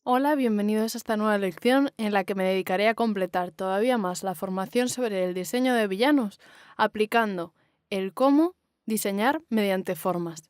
Hola, bienvenidos a esta nueva lección en la que me dedicaré a completar todavía más la formación sobre el diseño de villanos, aplicando el cómo diseñar mediante formas.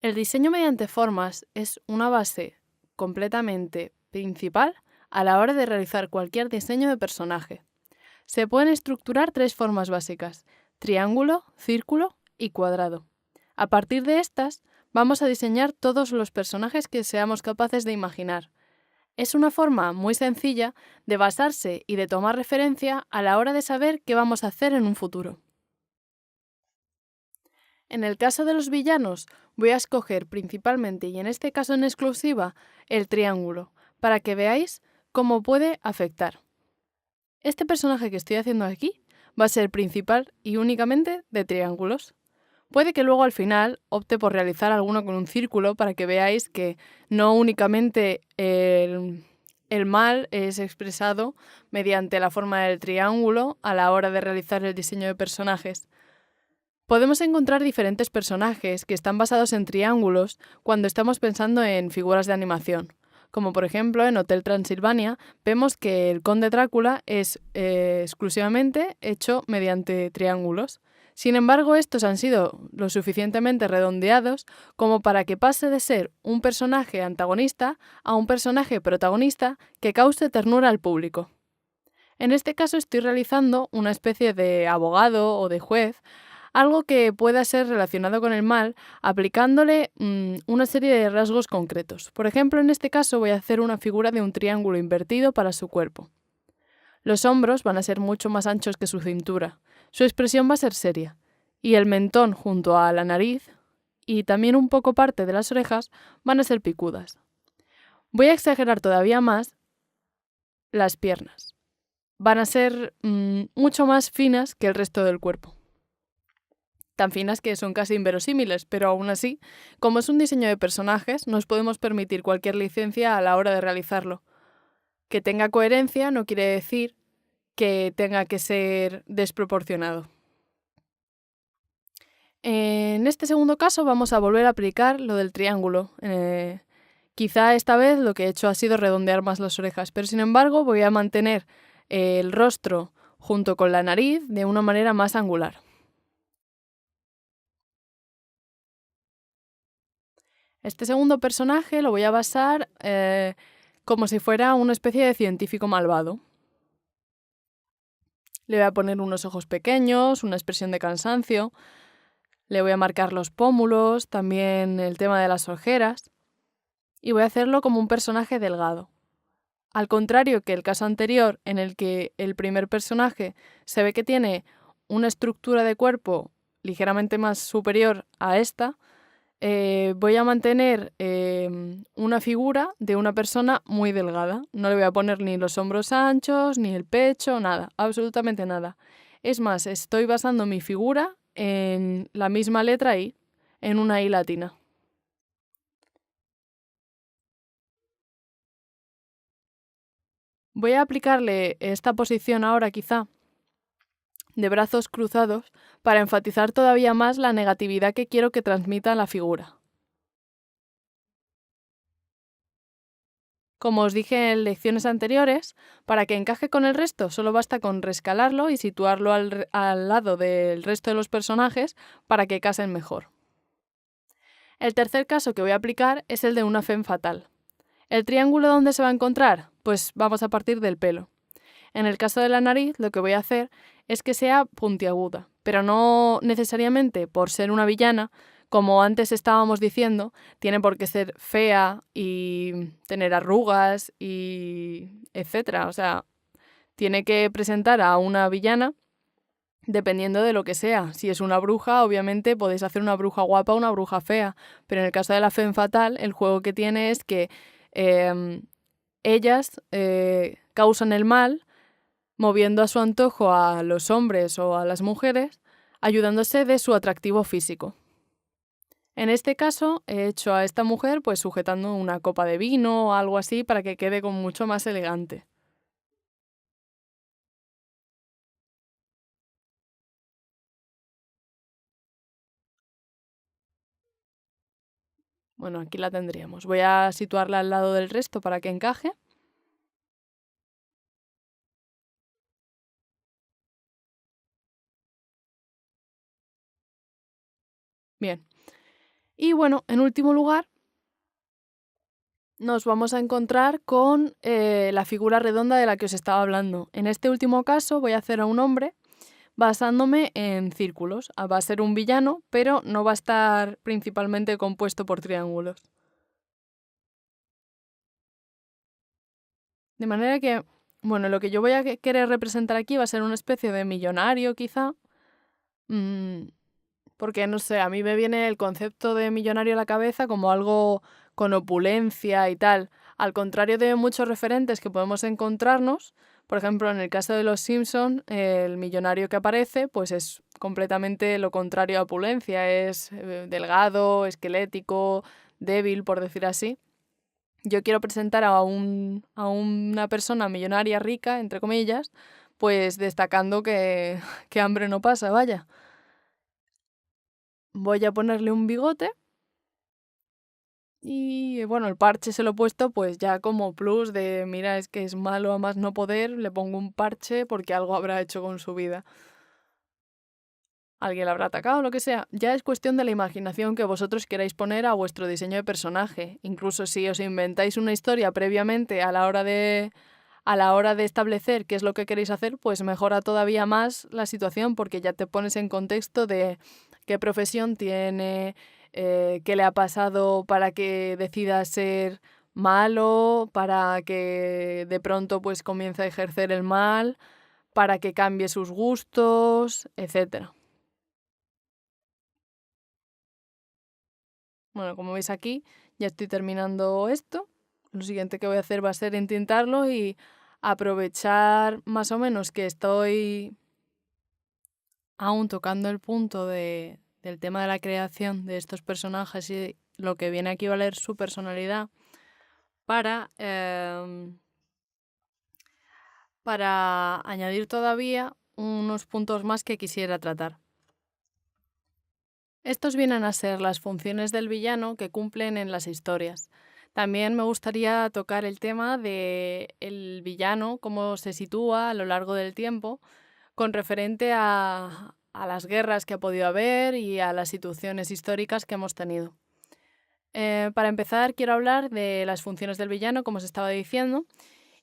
El diseño mediante formas es una base completamente principal a la hora de realizar cualquier diseño de personaje. Se pueden estructurar tres formas básicas: triángulo, círculo y cuadrado. A partir de estas, vamos a diseñar todos los personajes que seamos capaces de imaginar. Es una forma muy sencilla de basarse y de tomar referencia a la hora de saber qué vamos a hacer en un futuro. En el caso de los villanos, voy a escoger principalmente, y en este caso en exclusiva, el triángulo, para que veáis cómo puede afectar. Este personaje que estoy haciendo aquí va a ser principal y únicamente de triángulos. Puede que luego al final opte por realizar alguno con un círculo para que veáis que no únicamente el mal es expresado mediante la forma del triángulo a la hora de realizar el diseño de personajes. Podemos encontrar diferentes personajes que están basados en triángulos cuando estamos pensando en figuras de animación. Como por ejemplo en Hotel Transilvania vemos que el Conde Drácula es exclusivamente hecho mediante triángulos. Sin embargo, estos han sido lo suficientemente redondeados como para que pase de ser un personaje antagonista a un personaje protagonista que cause ternura al público. En este caso estoy realizando una especie de abogado o de juez, algo que pueda ser relacionado con el mal, aplicándole una serie de rasgos concretos. Por ejemplo, en este caso voy a hacer una figura de un triángulo invertido para su cuerpo. Los hombros van a ser mucho más anchos que su cintura. Su expresión va a ser seria. Y el mentón junto a la nariz y también un poco parte de las orejas van a ser picudas. Voy a exagerar todavía más las piernas. Van a ser mucho más finas que el resto del cuerpo. Tan finas que son casi inverosímiles, pero aún así, como es un diseño de personajes, nos podemos permitir cualquier licencia a la hora de realizarlo. Que tenga coherencia no quiere decir que tenga que ser desproporcionado. En este segundo caso vamos a volver a aplicar lo del triángulo. Quizá esta vez lo que he hecho ha sido redondear más las orejas, pero sin embargo voy a mantener el rostro junto con la nariz de una manera más angular. Este segundo personaje lo voy a basar como si fuera una especie de científico malvado. Le voy a poner unos ojos pequeños, una expresión de cansancio, le voy a marcar los pómulos, también el tema de las ojeras, y voy a hacerlo como un personaje delgado. Al contrario que el caso anterior, en el que el primer personaje se ve que tiene una estructura de cuerpo ligeramente más superior a esta, voy a mantener una figura de una persona muy delgada. No le voy a poner ni los hombros anchos, ni el pecho, nada, absolutamente nada. Es más, estoy basando mi figura en la misma letra I, en una I latina. Voy a aplicarle esta posición ahora quizá de brazos cruzados para enfatizar todavía más la negatividad que quiero que transmita la figura. Como os dije en lecciones anteriores, para que encaje con el resto solo basta con rescalarlo y situarlo al lado del resto de los personajes para que casen mejor. El tercer caso que voy a aplicar es el de una femme fatal. ¿El triángulo dónde se va a encontrar? Pues vamos a partir del pelo. En el caso de la nariz, lo que voy a hacer es que sea puntiaguda, pero no necesariamente por ser una villana, como antes estábamos diciendo, tiene por qué ser fea y tener arrugas y etcétera. O sea, tiene que presentar a una villana dependiendo de lo que sea. Si es una bruja, obviamente podéis hacer una bruja guapa o una bruja fea, pero en el caso de la femme fatal, el juego que tiene es que ellas causan el mal moviendo a su antojo a los hombres o a las mujeres, ayudándose de su atractivo físico. En este caso, he hecho a esta mujer pues sujetando una copa de vino o algo así para que quede como mucho más elegante. Bueno, aquí la tendríamos. Voy a situarla al lado del resto para que encaje. Bien. Y bueno, en último lugar, nos vamos a encontrar con la figura redonda de la que os estaba hablando. En este último caso voy a hacer a un hombre basándome en círculos. Va a ser un villano, pero no va a estar principalmente compuesto por triángulos. De manera que, bueno, lo que yo voy a querer representar aquí va a ser una especie de millonario, quizá. Porque, no sé, a mí me viene el concepto de millonario a la cabeza como algo con opulencia y tal. Al contrario de muchos referentes que podemos encontrarnos, por ejemplo, en el caso de los Simpson, el millonario que aparece pues es completamente lo contrario a opulencia, es delgado, esquelético, débil, por decir así. Yo quiero presentar a una persona millonaria rica, entre comillas, pues destacando que hambre no pasa, vaya. Voy a ponerle un bigote y bueno, el parche se lo he puesto pues ya como plus de mira, es que es malo a más no poder, le pongo un parche porque algo habrá hecho con su vida. Alguien la habrá atacado, lo que sea. Ya es cuestión de la imaginación que vosotros queráis poner a vuestro diseño de personaje. Incluso si os inventáis una historia previamente a la hora de establecer qué es lo que queréis hacer, pues mejora todavía más la situación porque ya te pones en contexto de qué profesión tiene, qué le ha pasado para que decida ser malo, para que de pronto pues comience a ejercer el mal, para que cambie sus gustos, etcétera. Bueno, como veis aquí, ya estoy terminando esto. Lo siguiente que voy a hacer va a ser intentarlo y aprovechar más o menos que estoy aún tocando el punto del tema de la creación de estos personajes y lo que viene aquí a valer su personalidad para añadir todavía unos puntos más que quisiera tratar. Estos vienen a ser las funciones del villano que cumplen en las historias. También me gustaría tocar el tema de el villano, cómo se sitúa a lo largo del tiempo, con referente a las guerras que ha podido haber y a las situaciones históricas que hemos tenido. Para empezar, quiero hablar de las funciones del villano, como os estaba diciendo,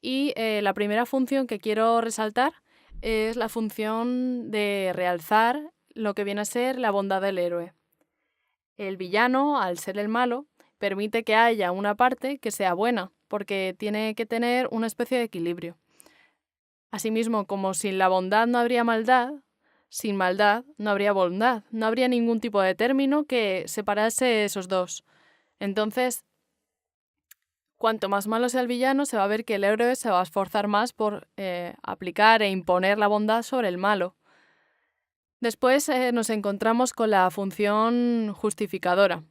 y la primera función que quiero resaltar es la función de realzar lo que viene a ser la bondad del héroe. El villano, al ser el malo, permite que haya una parte que sea buena, porque tiene que tener una especie de equilibrio. Asimismo, como sin la bondad no habría maldad, sin maldad no habría bondad, no habría ningún tipo de término que separase esos dos. Entonces, cuanto más malo sea el villano, se va a ver que el héroe se va a esforzar más por aplicar e imponer la bondad sobre el malo. Después nos encontramos con la función justificadora.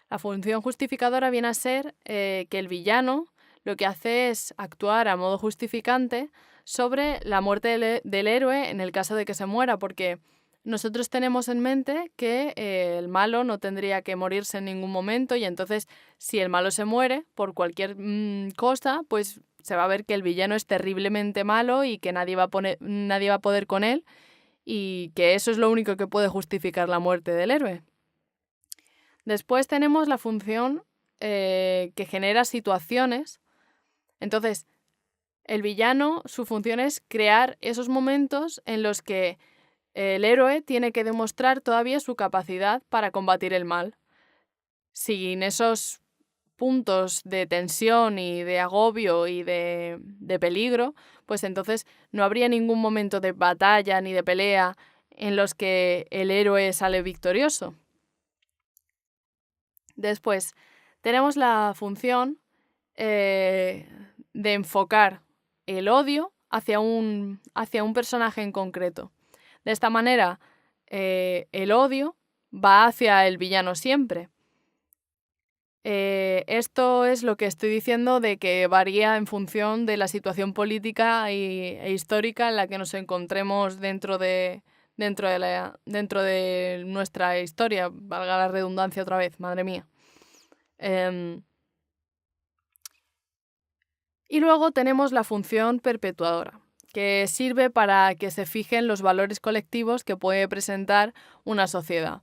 La función justificadora viene a ser que el villano lo que hace es actuar a modo justificante sobre la muerte del héroe en el caso de que se muera, porque nosotros tenemos en mente que el malo no tendría que morirse en ningún momento y entonces si el malo se muere por cualquier cosa, pues se va a ver que el villano es terriblemente malo y que nadie va a poder con él y que eso es lo único que puede justificar la muerte del héroe. Después tenemos la función que genera situaciones. Entonces, el villano, su función es crear esos momentos en los que el héroe tiene que demostrar todavía su capacidad para combatir el mal. Sin esos puntos de tensión y de agobio y de peligro, pues entonces no habría ningún momento de batalla ni de pelea en los que el héroe sale victorioso. Después, tenemos la función de enfocar el odio hacia un personaje en concreto. De esta manera, el odio va hacia el villano siempre. Esto es lo que estoy diciendo de que varía en función de la situación política e histórica en la que nos encontremos dentro de nuestra historia, valga la redundancia otra vez, madre mía. Y luego tenemos la función perpetuadora, que sirve para que se fijen los valores colectivos que puede presentar una sociedad.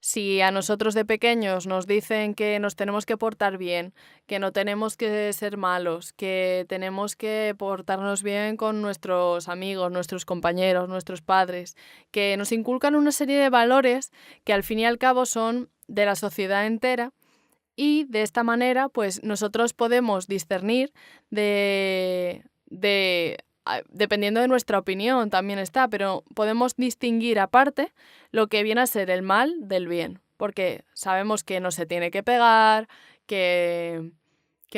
Si a nosotros de pequeños nos dicen que nos tenemos que portar bien, que no tenemos que ser malos, que tenemos que portarnos bien con nuestros amigos, nuestros compañeros, nuestros padres, que nos inculcan una serie de valores que al fin y al cabo son de la sociedad entera, y de esta manera pues nosotros podemos discernir dependiendo de nuestra opinión también está, pero podemos distinguir aparte lo que viene a ser el mal del bien, porque sabemos que no se tiene que pegar, que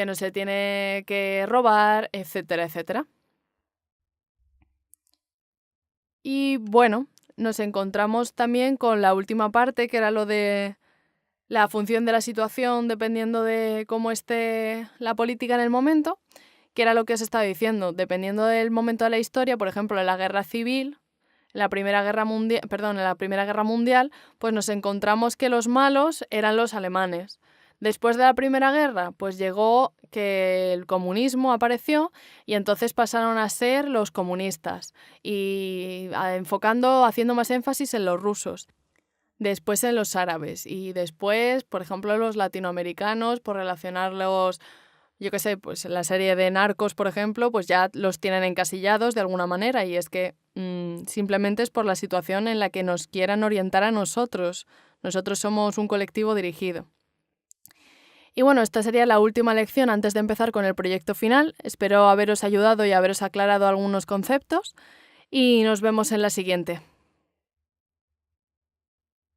no se tiene que robar, etcétera, etcétera. Y bueno, nos encontramos también con la última parte, que era lo de la función de la situación dependiendo de cómo esté la política en el momento, que era lo que os estaba diciendo. Dependiendo del momento de la historia, por ejemplo, en la Guerra Civil, en la Primera Guerra Mundial, pues nos encontramos que los malos eran los alemanes. Después de la Primera Guerra, pues llegó que el comunismo apareció y entonces pasaron a ser los comunistas y haciendo más énfasis en los rusos. Después en los árabes y después, por ejemplo, los latinoamericanos, por relacionarlos, yo qué sé, pues en la serie de Narcos, por ejemplo, pues ya los tienen encasillados de alguna manera y es que simplemente es por la situación en la que nos quieran orientar a nosotros. Nosotros somos un colectivo dirigido. Y bueno, esta sería la última lección antes de empezar con el proyecto final. Espero haberos ayudado y haberos aclarado algunos conceptos y nos vemos en la siguiente.